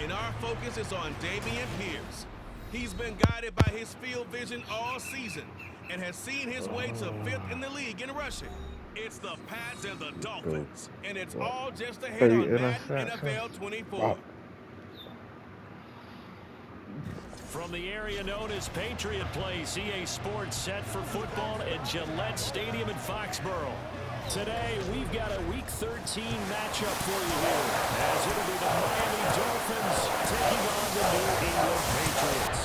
and our focus is on Dameon Pierce. He's been guided by his field vision all season and has seen his way to 5th in the league in rushing. It's the Pats and the Dolphins, and it's all just ahead on Madden NFL 24. From the area known as Patriot Place, EA Sports set for football at Gillette Stadium in Foxborough. Today, we've got a Week 13 matchup for you here, as it'll be the Miami Dolphins taking on the New England Patriots.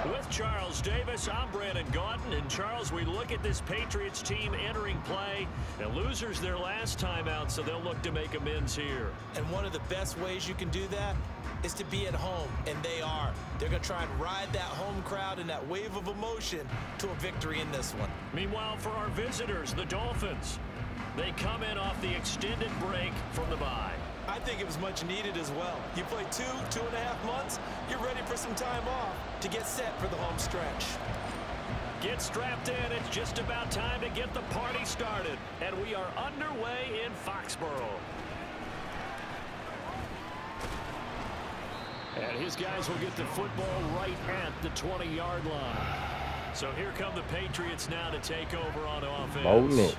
With Charles Davis, I'm Brandon Gaudin. And Charles, we look at this Patriots team entering play, and losers their last time out, so they'll look to make amends here. And one of the best ways you can do that is to be at home, and they are. They're going to try and ride that home crowd and that wave of emotion to a victory in this one. Meanwhile, for our visitors, the Dolphins, they come in off the extended break from the bye. I think it was much needed as well. You play 2.5 months, you're ready for some time off to get set for the home stretch. Get strapped in. It's just about time to get the party started. And we are underway in Foxborough. And his guys will get the football right at the 20-yard line. So here come the Patriots now to take over on offense.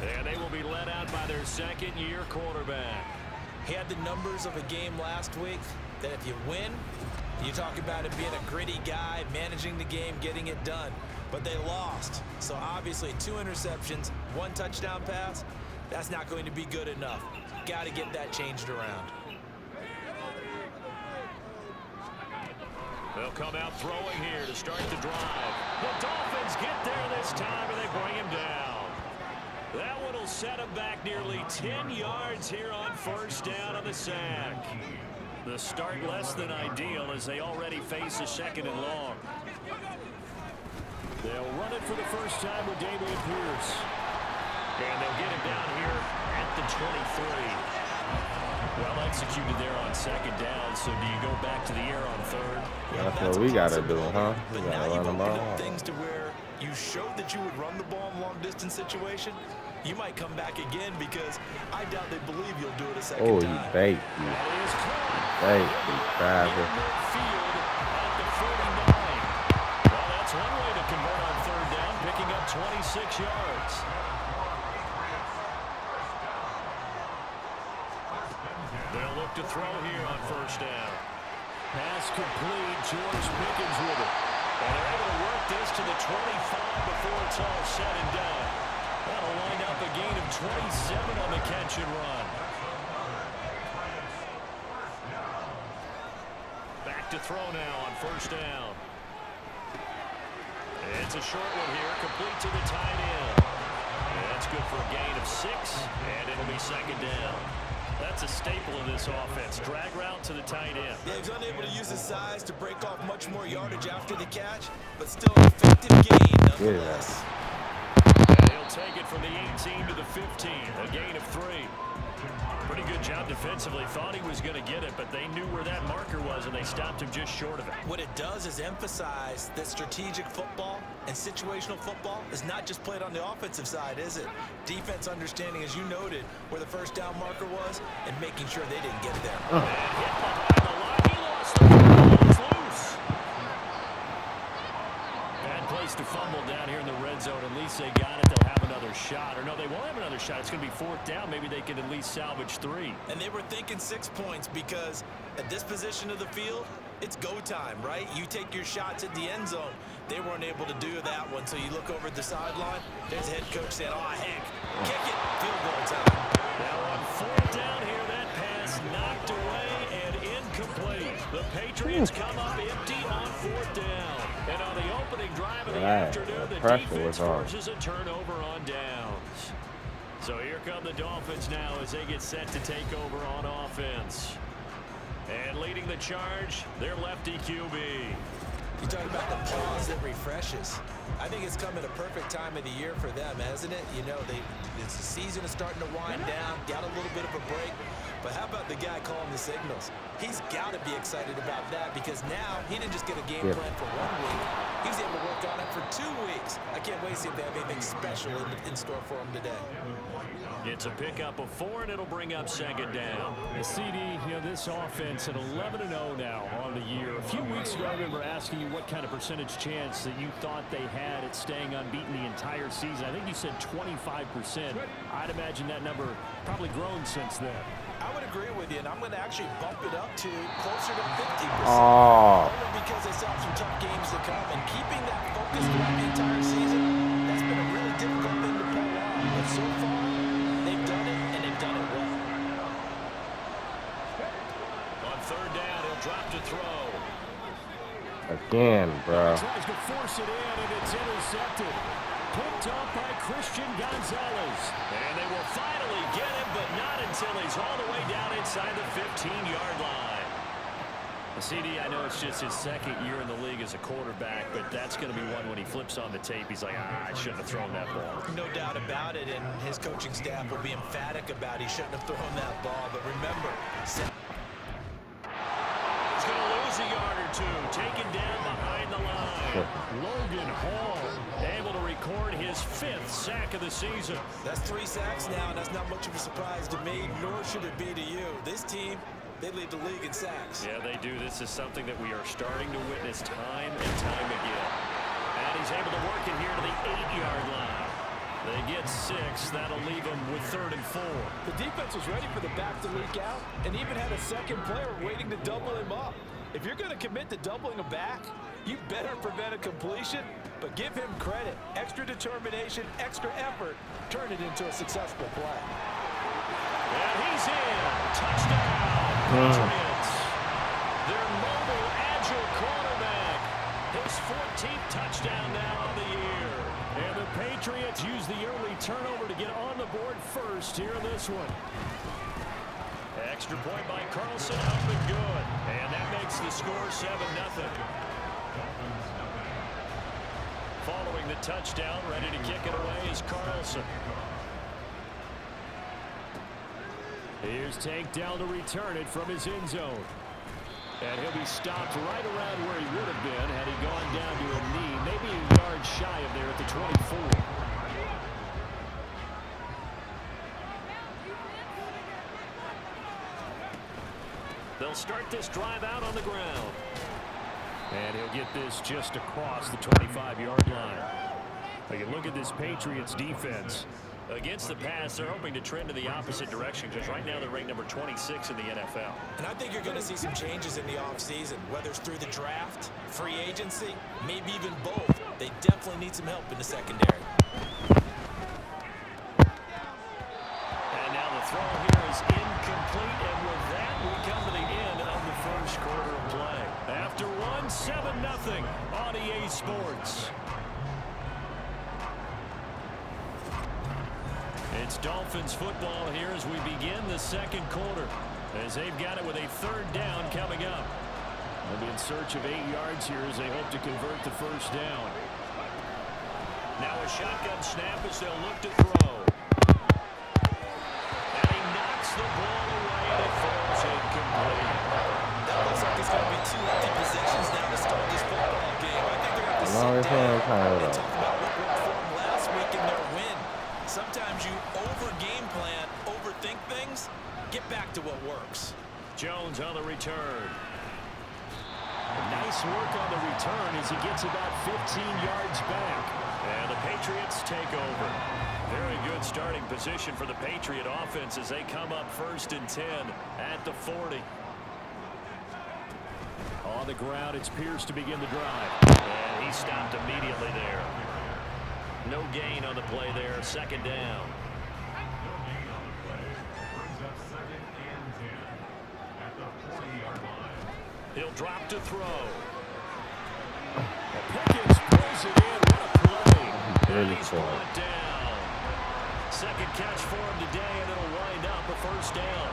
And they will be led out by their second-year quarterback. He had the numbers of a game last week that if you win, you talk about it being a gritty guy, managing the game, getting it done. But they lost. So obviously 2 interceptions, 1 touchdown pass, that's not going to be good enough. Got to get that changed around. They'll come out throwing here to start the drive. The Dolphins get there this time, and they bring him down. That one will set him back nearly 10 yards here on first down on the sack. The start less than ideal as they already face a 2nd and long. They'll run it for the first time with Dameon Pierce. And they'll get him down here at the 23. Well executed there on 2nd down, so do you go back to the air on 3rd? That's what we got to do, huh? We But got now to run you've the opened ball. up things to where you showed that you would run the ball in long-distance situation. You might come back again because I doubt they believe you'll do it a second Oh, time. you bait. You bait, you driver. Field at the 49. Well, that's one way to convert on 3rd down, picking up 26 yards. They'll look to throw here on first down. Pass complete. George Pickens with it. And they're able to work this to the 25 before it's all said and done. That'll wind up a gain of 27 on the catch and run. Back to throw now on first down. It's a short one here, complete to the tight end. And that's good for a gain of 6, and it'll be 2nd down. That's a staple of this offense. Drag route to the tight end. Yeah, he's unable to use his size to break off much more yardage after the catch, but still an effective gain nonetheless. And he'll take it from the 18 to the 15, a gain of 3. Pretty good job defensively. Thought he was going to get it, but they knew where that marker was, and they stopped him just short of it. What it does is emphasize that strategic football and situational football is not just played on the offensive side, is it? Defense understanding, as you noted, where the first down marker was and making sure they didn't get there. And hit behind the line. He lost the ball. It's loose. Bad place to fumble down here in the red zone. At least they got it. They'll have another shot. Or no, they won't have another shot. It's going to be 4th down. Maybe they can at least salvage 3. And they were thinking 6 points because at this position of the field, it's go time, right? You take your shots at the end zone. They weren't able to do that one, so you look over at the sideline. There's the head coach saying, oh, heck, kick it, field goal time. Now on 4th down here, that pass knocked away and incomplete. The Patriots come up empty on 4th down. And on the opening drive of the afternoon, the defense forces a turnover on downs. So here come the Dolphins now as they get set to take over on offense. And leading the charge, their lefty QB. You talk about the pause that refreshes. I think it's come at a perfect time of the year for them, hasn't it? You know, the season is starting to wind down, got a little bit of a break. But how about the guy calling the signals? He's got to be excited about that because now he didn't just get a game plan for 1 week. He was able to work on it for 2 weeks. I can't wait to see if they have anything special in store for him today. It's a pickup of 4, and it'll bring up second down. The CD, you know, this offense at 11-0 now on the year. A few weeks ago, I remember asking you what kind of percentage chance that you thought they had at staying unbeaten the entire season. I think you said 25%. I'd imagine that number probably grown since then. I would agree with you, and I'm going to actually bump it up to closer to 50%. Oh. Only because they saw some tough games to come, and keeping that focus throughout the entire season, that's been a really difficult thing to pull off. But so far, they've done it, and they've done it well. On third down, he'll drop to throw. Again, bro. Tries to force it in, and it's intercepted. Picked up by Christian Gonzalez. And they will finally get him, but not until he's all the way down inside the 15-yard line. The CD, I know it's just his second year in the league as a quarterback, but that's going to be one when he flips on the tape. He's like, I shouldn't have thrown that ball. No doubt about it, and his coaching staff will be emphatic about he shouldn't have thrown that ball. But remember, he's going to lose a yard or two, taken down behind the line. Logan Hall able to record his 5th sack of the season. That's 3 sacks now, and that's not much of a surprise to me, nor should it be to you. This team, they lead the league in sacks. Yeah, they do. This is something that we are starting to witness time and time again. And he's able to work it here to the 8-yard line. They get 6. That'll leave them with 3rd and 4. The defense was ready for the back to leak out and even had a second player waiting to double him up. If you're going to commit to doubling a back, you better prevent a completion, but give him credit. Extra determination, extra effort, turn it into a successful play. And he's in. Touchdown. Patriots. Their mobile, agile quarterback. His 14th touchdown now of the year. And the Patriots use the early turnover to get on the board first here in this one. Extra point by Carlson, up and good. And that makes the score 7-0. Following the touchdown, ready to kick it away is Carlson. Here's Tank down to return it from his end zone. And he'll be stopped right around where he would have been had he gone down to a knee, maybe a yard shy of there at the 24. They'll start this drive out on the ground. And he'll get this just across the 25-yard line. But you look at this Patriots defense. Against the pass, they're hoping to trend in the opposite direction because right now they're ranked number 26 in the NFL. And I think you're going to see some changes in the offseason, whether it's through the draft, free agency, maybe even both. They definitely need some help in the secondary. And now the throw here is incomplete, and with that, we come to the end of the first quarter of play. After one, 7-0 on EA Sports. It's Dolphins football here as we begin the second quarter, as they've got it with a 3rd down coming up. They'll be in search of 8 yards here as they hope to convert the first down. Now a shotgun snap as they'll look to throw. And he knocks the ball away and it falls incomplete. That looks like it's going to be 2 empty possessions now to start this football game. I think they're going to have to sit down and talk about what worked for them last week in their win. Sometimes you over-game plan, overthink things, get back to what works. Jones on the return. Nice work on the return as he gets about 15 yards back. And the Patriots take over. Very good starting position for the Patriot offense as they come up 1st and 10 at the 40. On the ground, it's Pierce to begin the drive. And he stopped immediately there. No gain on the play there. 2nd down. He'll drop to throw. Pickens pulls it in. What a play. And he's brought down. 2nd catch for him today, and it'll wind up a 1st down.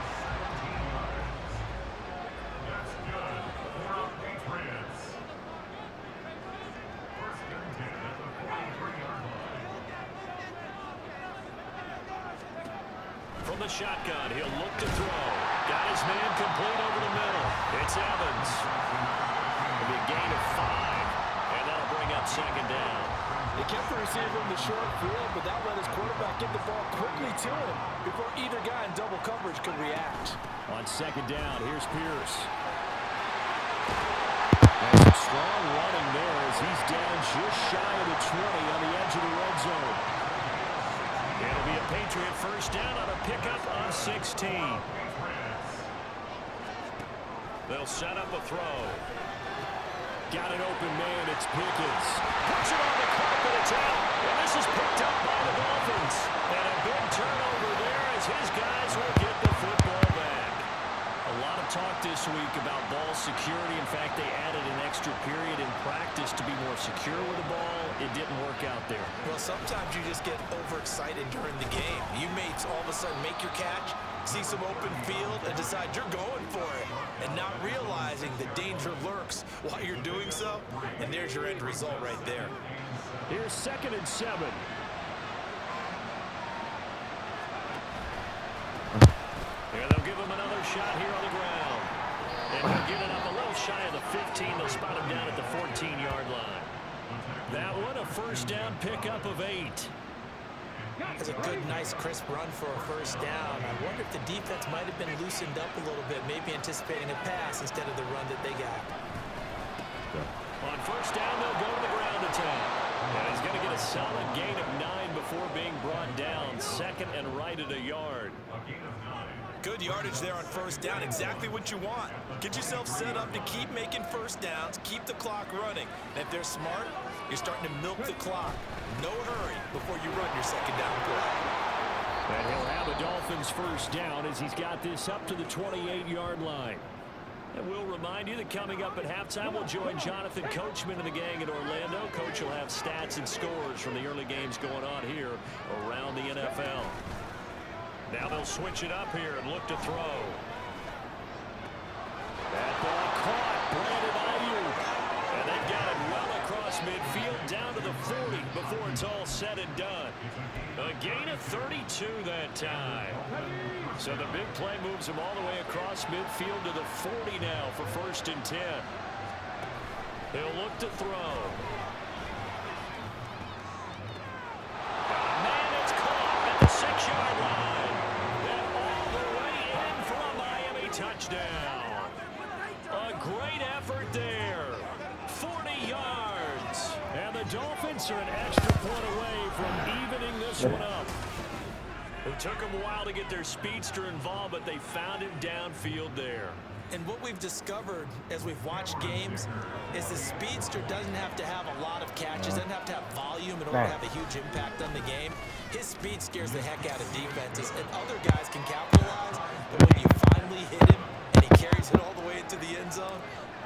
from the shotgun. He'll look to throw. Got his man complete over the middle. It's Evans. It'll be a gain of 5, and that'll bring up second down. He kept the receiver in the short field, but that let his quarterback get the ball quickly to him before either guy in double coverage could react. On second down, here's Pierce. And some strong running there as he's down just shy of the 20 on the edge of the red zone. It'll be a Patriot first down on a pickup on 16. They'll set up a throw. Got an open man, it's Pickens. Puts it on the carpet, it's out. And this is picked up by the Dolphins. And a big turnover there as his guys will get the football back. A lot of talk this week about ball security. In fact, they added an extra period in practice to be more secure with the ball. It didn't work out there. Well, sometimes you just get overexcited during the game. You may all of a sudden make your catch, see some open field, and decide you're going for it, and not realizing the danger lurks while you're doing so. And there's your end result right there. Here's 2nd and 7. Yeah, they'll give him another shot here on the ground. And he'll get it up a little shy of the 15. They'll spot him down at the 14-yard line. That one, a first down pickup of 8. That's a good, nice, crisp run for a first down. I wonder if the defense might have been loosened up a little bit, maybe anticipating a pass instead of the run that they got. On first down, they'll go to the ground attack. And he's going to get a solid gain of 9 before being brought down. 2nd and right at a yard. Good yardage there on first down. Exactly what you want. Get yourself set up to keep making first downs, keep the clock running. And if they're smart, you're starting to milk the clock. No hurry before you run your second down play. And he'll have a Dolphins first down as he's got this up to the 28-yard line. And we'll remind you that coming up at halftime, we'll join Jonathan Coachman and the gang in Orlando. Coach will have stats and scores from the early games going on here around the NFL. Now they'll switch it up here and look to throw. That ball caught. Brandon Ayuk. And they've got it well across midfield down to the 40 before it's all said and done. A gain of 32 that time. So the big play moves him all the way across midfield to the 40 now for 1st and 10. He'll look to throw. Man, it's caught at the 6-yard line. And all the way in for a Miami touchdown. A great effort there. 40 yards. And the Dolphins are an extra point away from evening this one up. It took them a while to get their speedster involved, but they found him downfield there. And what we've discovered as we've watched games is the speedster doesn't have to have a lot of catches, doesn't have to have volume in order to have a huge impact on the game. His speed scares the heck out of defenses, and other guys can capitalize, but when you finally hit him and he carries it all the way into the end zone,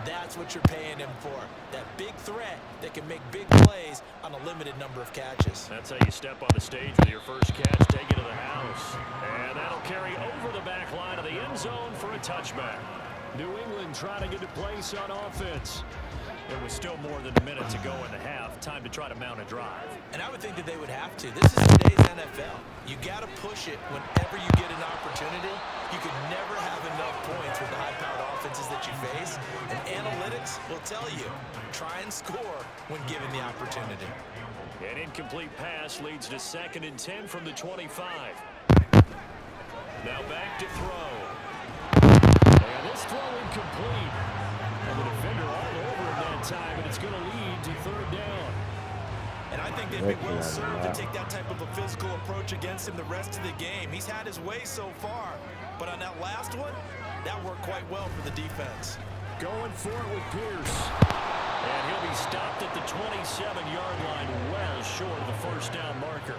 that's what you're paying him for. That big threat that can make big plays on a limited number of catches. That's how you step on the stage with your first catch, take it to the house. And that'll carry over the back line of the end zone for a touchback. New England trying to get a place on offense. There was still more than a minute to go in the half. Time to try to mount a drive. And I would think that they would have to. This is today's NFL. You got to push it whenever you get an opportunity. You could never have enough points with the high-powered offenses that you face. And analytics will tell you, try and score when given the opportunity. An incomplete pass leads to 2nd and 10 from the 25. Now back to throw. And this throw incomplete. And the defender all over him that time, and it's going to lead to 3rd down. And I think they'd be well served to take that type of a physical approach against him the rest of the game. He's had his way so far, but on that last one, that worked quite well for the defense. Going for it with Pierce. And he'll be stopped at the 27-yard line, well short of the first down marker.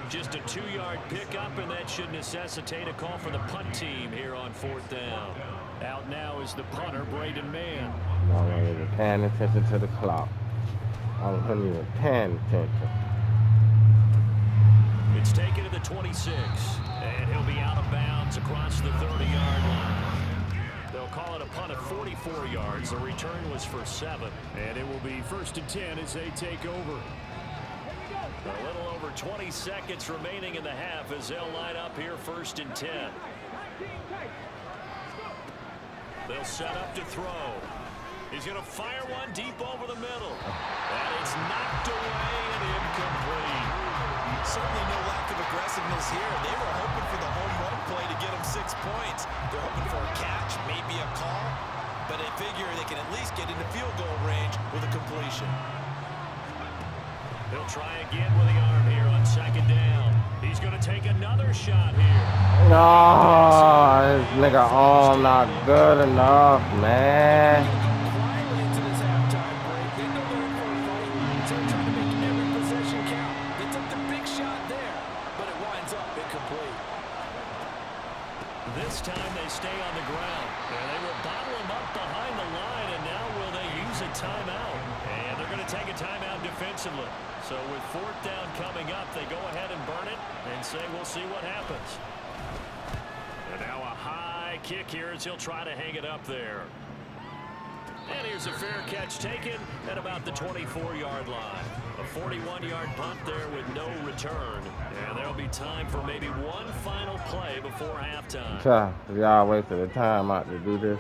Just a 2-yard pickup, and that should necessitate a call for the punt team here on 4th down. Out now is the punter, Braden Mann. I'm not even paying attention to the clock. I wasn't even paying attention. It's taken to the 26, and he'll be out of bounds across the 30-yard line. They'll call it a punt of 44 yards. The return was for 7, and it will be 1st and 10 as they take over. A little over 20 seconds remaining in the half as they'll line up here 1st and 10. They'll set up to throw. He's going to fire one deep over the middle. And it's knocked away and incomplete. Certainly no lack of aggressiveness here. They were hoping for the home run play to get them 6 points. They're hoping for a catch, maybe a call. But they figure they can at least get into field goal range with a completion. He'll try again with the arm here on 2nd down. He's going to take another shot here. No, this nigga arm not good enough, man. Quietly into this halftime break. They know they're in for a fight, so they're trying to make every possession count. They took the big shot there, but it winds up incomplete. This time they stay on the ground. And they will bottle him up behind the line, and now will they use a timeout? And they're going to take a timeout defensively. So with 4th down coming up, they go ahead and burn it and say we'll see what happens. And now a high kick here as he'll try to hang it up there. And here's a fair catch taken at about the 24-yard line. A 41-yard punt there with no return. And there'll be time for maybe one final play before halftime. Y'all wasted the time out to do this.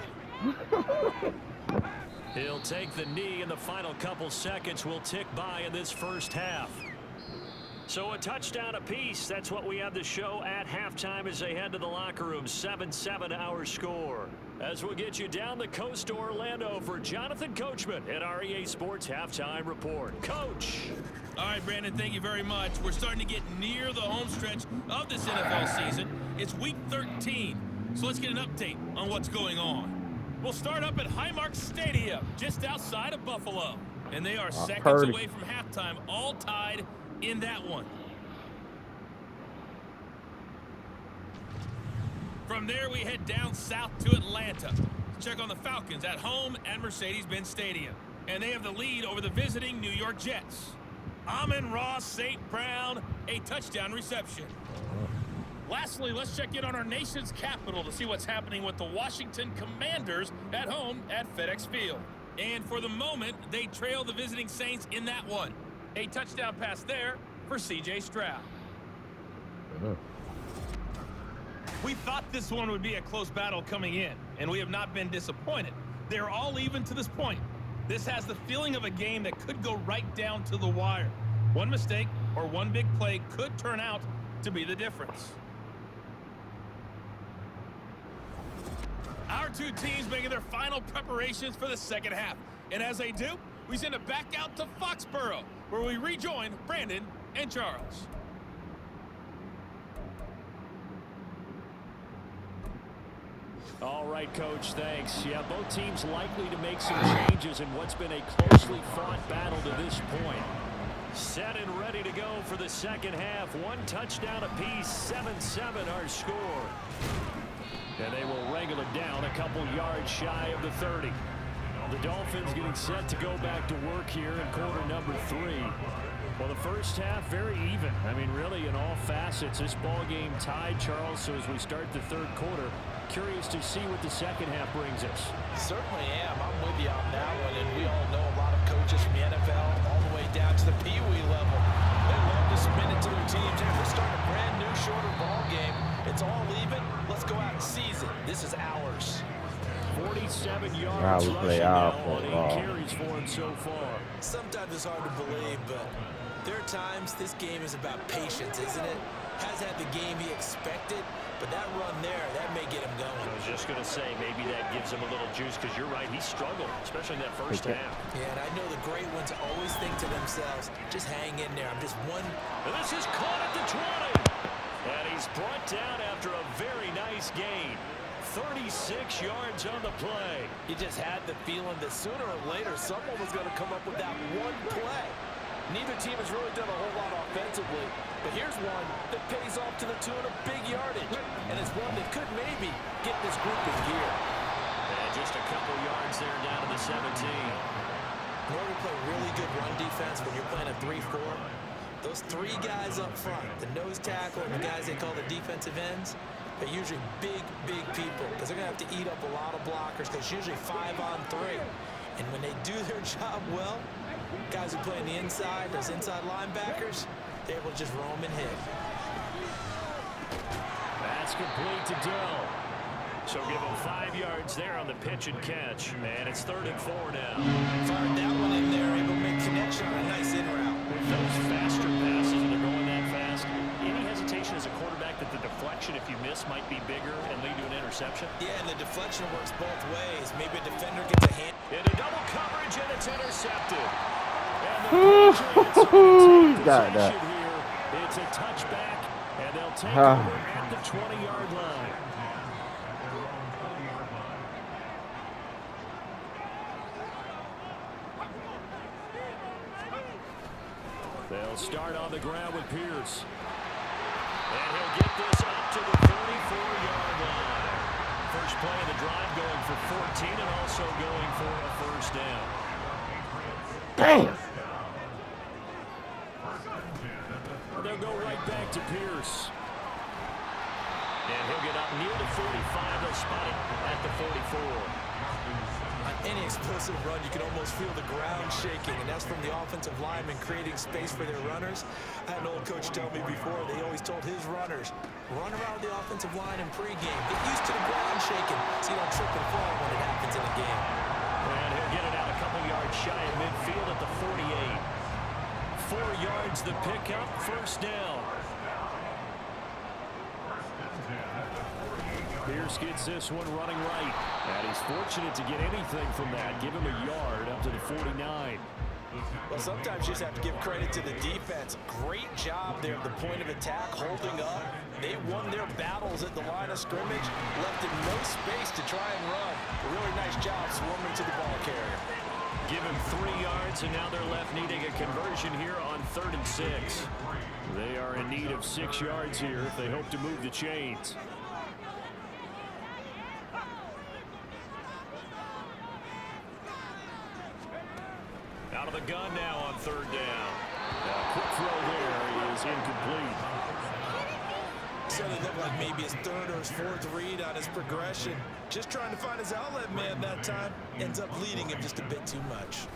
He'll take the knee, and the final couple seconds will tick by in this first half. So a touchdown apiece. That's what we have to show at halftime as they head to the locker room. 7-7 our score. As we'll get you down the coast to Orlando for Jonathan Coachman at our EA Sports Halftime Report. Coach. All right, Brandon, thank you very much. We're starting to get near the home stretch of this NFL season. It's week 13, so let's get an update on what's going on. We'll start up at Highmark Stadium, just outside of Buffalo. And they are seconds away from halftime, all tied in that one. From there, we head down south to Atlanta. Check on the Falcons at home at Mercedes-Benz Stadium. And they have the lead over the visiting New York Jets. Amon-Ra St. Brown, a touchdown reception. Lastly, let's check in on our nation's capital to see what's happening with the Washington Commanders at home at FedEx Field. And for the moment, they trail the visiting Saints in that one. A touchdown pass there for C.J. Stroud. We thought this one would be a close battle coming in, and we have not been disappointed. They're all even to this point. This has the feeling of a game that could go right down to the wire. One mistake or one big play could turn out to be the difference. Our two teams making their final preparations for the second half. And as they do, we send it back out to Foxborough, where we rejoin Brandon and Charles. All right, Coach, thanks. Yeah, both teams likely to make some changes in what's been a closely fought battle to this point. Set and ready to go for the second half. One touchdown apiece, 7-7 our score. And they will wrangle it down a couple yards shy of the 30. The Dolphins getting set to go back to work here in quarter number 3. Well, the first half, very even. I mean, really, in all facets, this ball game tied, Charles. So as we start the third quarter, curious to see what the second half brings us. Certainly am. I'm with you on that one. And we all know a lot of coaches from the NFL all the way down to the Pee Wee level. They love to spin it to their teams. They're starting a brand new, shorter ball game. It's all even. Let's go out and seize it. This is ours. 47 yards rushing now on 8 carries for him so far. Sometimes it's hard to believe, but there are times this game is about patience, isn't it? Has had the game he expected, but that run there, that may get him going. I was just going to say, maybe that gives him a little juice, because you're right, he struggled, especially in that first half. Yeah, and I know the great ones always think to themselves, just hang in there, I'm just one. And this is caught at the 20. And he's brought down after a very nice gain. 36 yards on the play. You just had the feeling that sooner or later someone was going to come up with that one play. Neither team has really done a whole lot offensively, but here's one that pays off to the tune of big yardage, and it's one that could maybe get this group in gear. And just a couple yards there down to the 17. In order to play really good run defense when you're playing a 3-4, those 3 guys up front, the nose tackle and the guys they call the defensive ends, they're usually big people because they're going to have to eat up a lot of blockers because usually 5-on-3. And when they do their job well, guys who play on the inside, those inside linebackers, able to just roam and hit. That's complete to Dell. So give him 5 yards there on the pitch and catch. And it's 3rd and 4 now. Fired that one in there, able to make connection on a nice in route. With those faster passes and they're going that fast, any hesitation as a quarterback that the deflection, if you miss, might be bigger and lead to an interception? Yeah, and the deflection works both ways. Maybe a defender gets a hand. Into double coverage, and it's intercepted. And the Patriots take possession here. It's a touchback, and they'll take over at the 20-yard line. They'll start on the ground with Pierce. And he'll get this up to the 44-yard line. First play of the drive going for 14 and also going for a first down. Damn. They'll go right back to Pierce. And he'll get up near the 45. They'll spot it at the 44. On any explosive run, you can almost feel the ground shaking, and that's from the offensive linemen creating space for their runners. I had an old coach tell me before, they always told his runners, run around the offensive line in pregame. Get used to the ground shaking so you don't trip and fall when it happens in a game. And he'll get it out a couple yards shy of midfield at the 48. 4 yards the pickup, first down. Pierce gets this one running right. And he's fortunate to get anything from that. Give him a yard up to the 49. Well, sometimes you just have to give credit to the defense. Great job there at the point of attack, holding up. They won their battles at the line of scrimmage, left in no space to try and run. A really nice job swarming to the ball carrier. Give him 3 yards, and now they're left needing a conversion here on 3rd and 6. They are in need of 6 yards here if they hope to move the chains. Out of the gun now on 3rd down. A quick throw there is incomplete. Certainly looked like maybe his 3rd or his 4th read on his progression. Just trying to find his outlet man that time. Ends up leading him just a bit too much.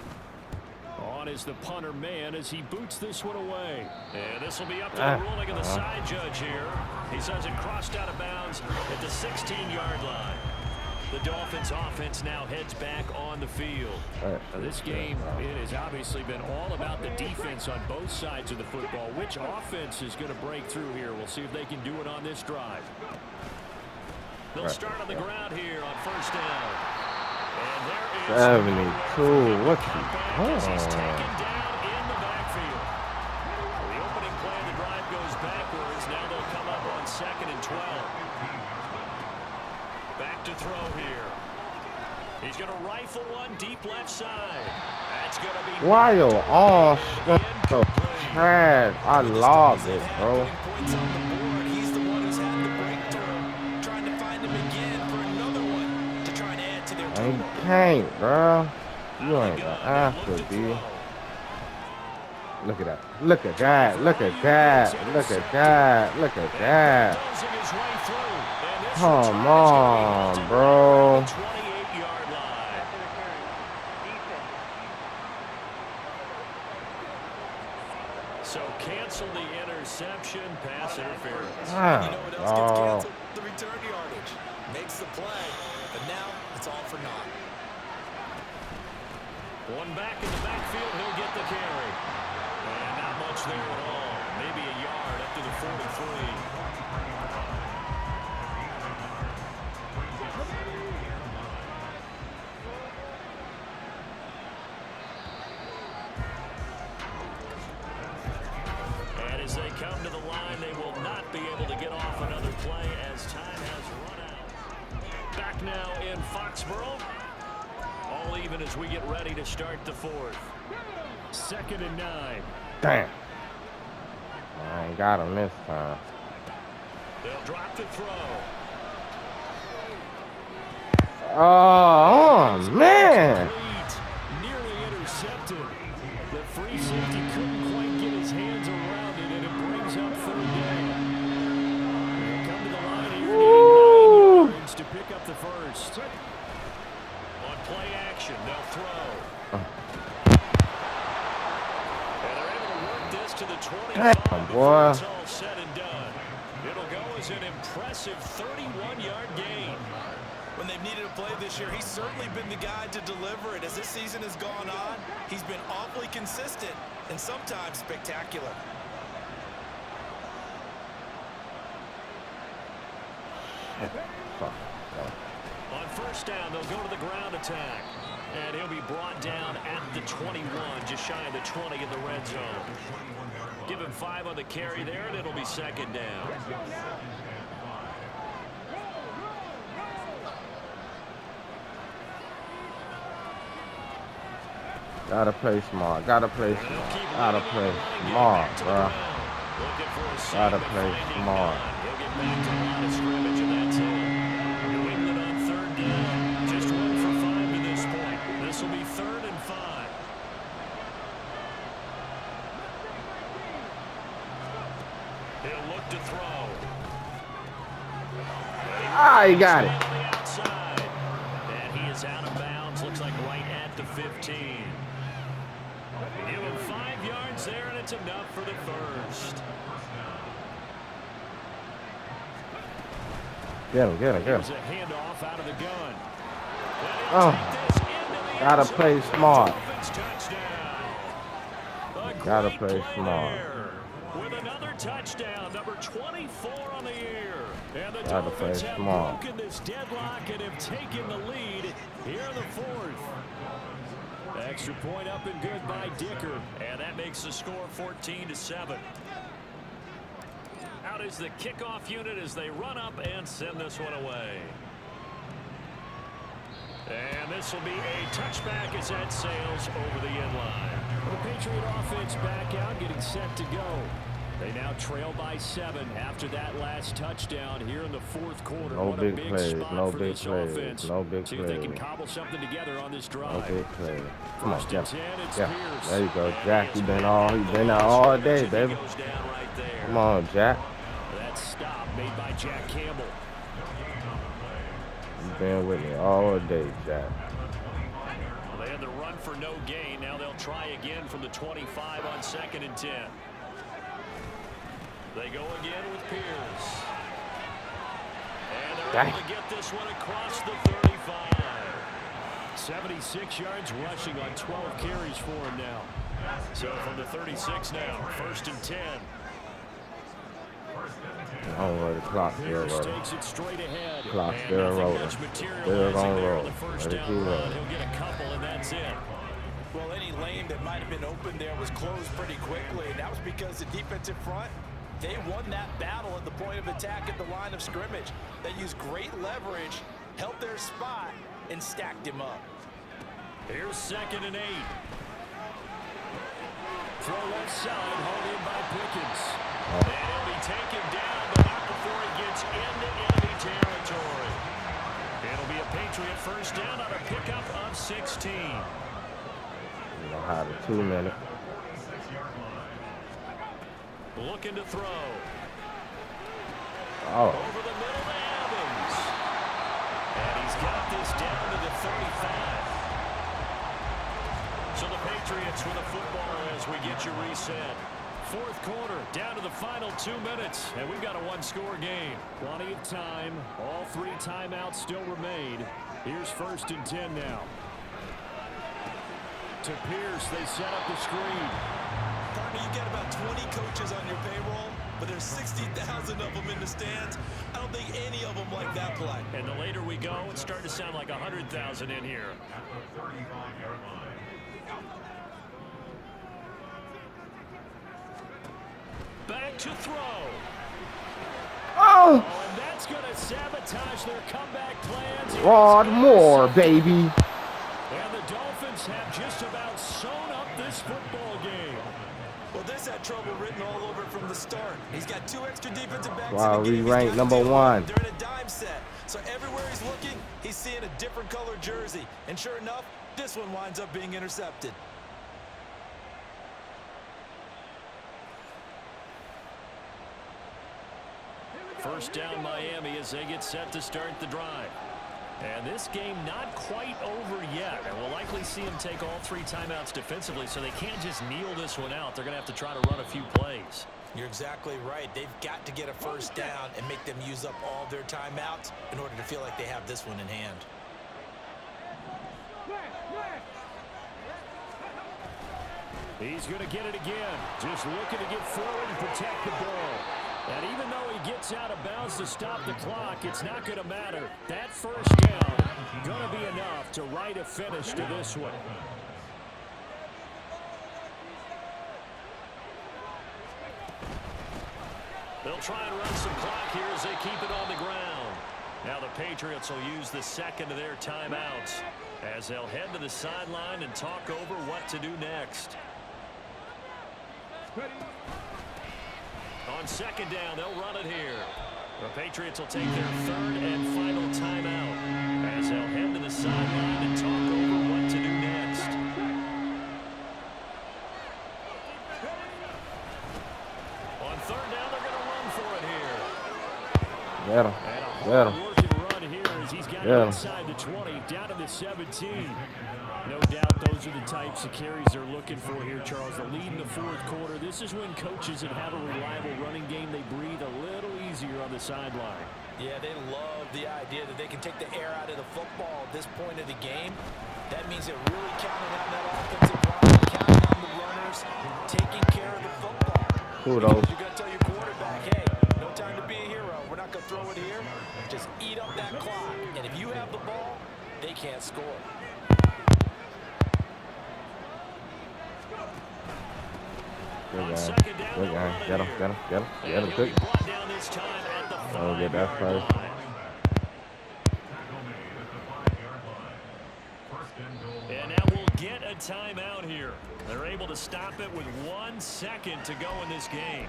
On is the punter man as he boots this one away. And this will be up to the ruling of the side judge here. He says it crossed out of bounds at the 16-yard line. The Dolphins offense now heads back on the field. Now this game, it has obviously been all about the defense on both sides of the football. Which offense is going to break through here? We'll see if they can do it on this drive. They'll start on the ground here on first down. And there is 72. What's he doing? He's taken down in the backfield. The opening play of the drive goes backwards. Now they'll come up on 2nd and 12. Back to throw here. He's going to rifle one deep left side. That's going to be Wild. Oh, so trash. I love it, bro. Points on the board. He's the one who's had the breakthrough. Trying to find him again for another one to try and add to their total. You can't, bro. You ain't gonna have to be. Look at that. Look at that. Look at that. Look at that. Look at that. Come on, bro. 28-yard line. So cancel the interception, pass interference. You know what else gets canceled? The return yardage. Makes the play, but now it's all for naught. One back in the backfield, he'll get the carry. And not much there at all. Maybe a yard up to the 43. As they come to the line, they will not be able to get off another play as time has run out. Back now in Foxborough. All even as we get ready to start the 4th. 2nd and 9. Damn. I ain't got him this time. They'll drop the throw. Oh, man. Nearly intercepted. The free safety couldn't quite get his hands around it, and it brings up 3rd down. They'll come to the line here, needing 9 yards to pick up the first. On play action, they'll throw. And they're able to work this to the 25. impressive 31-yard gain. When they've needed a play this year, he's certainly been the guy to deliver it. As this season has gone on, he's been awfully consistent and sometimes spectacular. On first down, they'll go to the ground attack. And he'll be brought down at the 21, just shy of the 20 in the red zone. Give him 5 on the carry there, and it'll be second down. Gotta play smart. Gotta play smart. Gotta play smart, bro. Gotta play smart. He'll get back to the line of scrimmage, and that's it. New England on third down. Just 1 for 5 to this point. This will be 3rd and 5. He'll look to throw. Ah, he got it. On the outside. And he is out of bounds. Looks like right at the 15. Give him 5 yards there, and it's enough for the first. Get him, get him, get Here's him. a handoff out of the gun. Oh, gotta play smart. Gotta play smart. With another touchdown, number 24 on the year. And the Gotta play Dolphins have smart. broken this deadlock and have taken the lead here in the 4th. Extra point up and good by Dicker. And that makes the score 14-7. Out is the kickoff unit as they run up and send this one away. And this will be a touchback as that sails over the end line. The Patriot offense back out, getting set to go. They now trail by 7 after that last touchdown here in the 4th quarter. No what big a big plays, spot no for big this plays, offense. no big See if they can plays. cobble something together on this drive. No big play. Come on, First Jeff. and 10, it's Yeah, Pierce. there you go, And Jack. he He has been out all day, baby. Goes down right there. Come on, Jack. That stop made by Jack Campbell. You been with me all day, Jack. Well, they had the run for no gain. Now they'll try again from the 25 on 2nd and 10. They go again with Pierce. And they're able to get this one across the 35. 76 yards rushing on 12 carries for him now. So from the 36 now, 1st and 10. I don't know the clock still Pierce rolling. takes it straight ahead. Clock And still nothing rolling. much Still materializing gonna there on roll. the first Let it down keep run. rolling. He'll get a couple, and that's it. Well, any lane that might have been open there was closed pretty quickly. And that was because the defensive front, they won that battle at the point of attack at the line of scrimmage. They used great leverage, held their spot, and stacked him up. Here's 2nd and 8. Throw left side, hauled in by Pickens. And he'll be taken down, but not before he gets into enemy territory. It'll be a Patriot first down on a pickup of 16. You know how to 2 minute. Looking to throw. Oh, Over the middle to Evans. And he's got this down to the 35. So the Patriots with a football as we get you reset. 4th quarter, down to the final 2 minutes, and we've got a 1-score game. Plenty of time. All 3 timeouts still remain. Here's 1st and 10 now. To Pierce, they set up the screen. Partner, you got about 20 coaches on your payroll, but there's 60,000 of them in the stands. I don't think any of them like that play. And the later we go, it's starting to sound like 100,000 in here. Back to throw. oh, And that's going to sabotage their comeback plans. Rod Moore, baby. And the Dolphins have just about sewn up this football game. Well, this had trouble written all over it from the start. He's got 2 extra defensive backs Wow, in the we game. He's ranked got to number deal with 1. them during a dime set. So everywhere he's looking, he's seeing a different color jersey. And sure enough, this one winds up being intercepted. First down Miami as they get set to start the drive. And this game not quite over yet. And we'll likely see them take all 3 timeouts defensively, so they can't just kneel this one out. They're going to have to try to run a few plays. You're exactly right. They've got to get a first down and make them use up all their timeouts in order to feel like they have this one in hand. He's going to get it again. Just looking to get forward and protect the ball. And even though he gets out of bounds to stop the clock, it's not going to matter. That first down going to be enough to write a finish to this one. They'll try and run some clock here as they keep it on the ground. Now the Patriots will use the second of their timeouts as they'll head to the sideline and talk over what to do next. On second down, they'll run it here. The Patriots will take their third and final timeout as they'll head to the sideline and talk over what to do next. On third down, they're going to run for it here. Get him. And a Get him. hard-working run here as he's got it inside the 20, down to the 17. No doubt those are the types of carries they're looking for here, Charles. The lead in the fourth quarter. This is when coaches that have a reliable running game, they breathe a little easier on the sideline. Yeah, they love the idea that they can take the air out of the football at this point of the game. That means they're really counting on that offensive line, counting on the runners, taking care of the football. Kudos. You're going to tell your quarterback, hey, no time to be a hero. We're not going to throw it here. Just eat up that clock. And if you have the ball, they can't score. Good guy. Good guy. Get him. Get him. Get him. Get him. Good. Oh, get that first. And now we'll get a timeout here. They're able to stop it with 1 second to go in this game.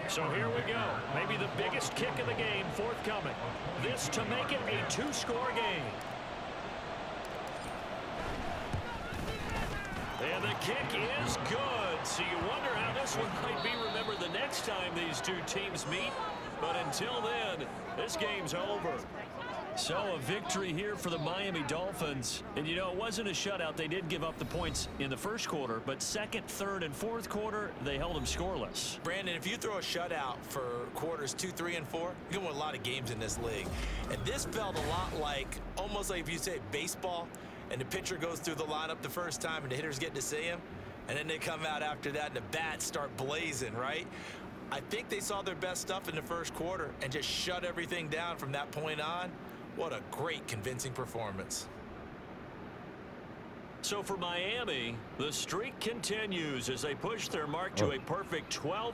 So here we go. Maybe the biggest kick of the game forthcoming. This to make it a 2-score game. And the kick is good. So you wonder how this one might be remembered the next time these two teams meet. But until then, this game's over. So a victory here for the Miami Dolphins. And, you know, it wasn't a shutout. They did give up the points in the first quarter. But second, third, and fourth quarter, they held them scoreless. Brandon, if you throw a shutout for quarters 2, 3, and 4, you're going to win a lot of games in this league. And this felt a lot like, almost like if you say baseball, and the pitcher goes through the lineup the first time and the hitters get to see him, and then they come out after that and the bats start blazing, right? I think they saw their best stuff in the first quarter and just shut everything down from that point on. What a great, convincing performance. So for Miami, the streak continues as they push their mark to a perfect 12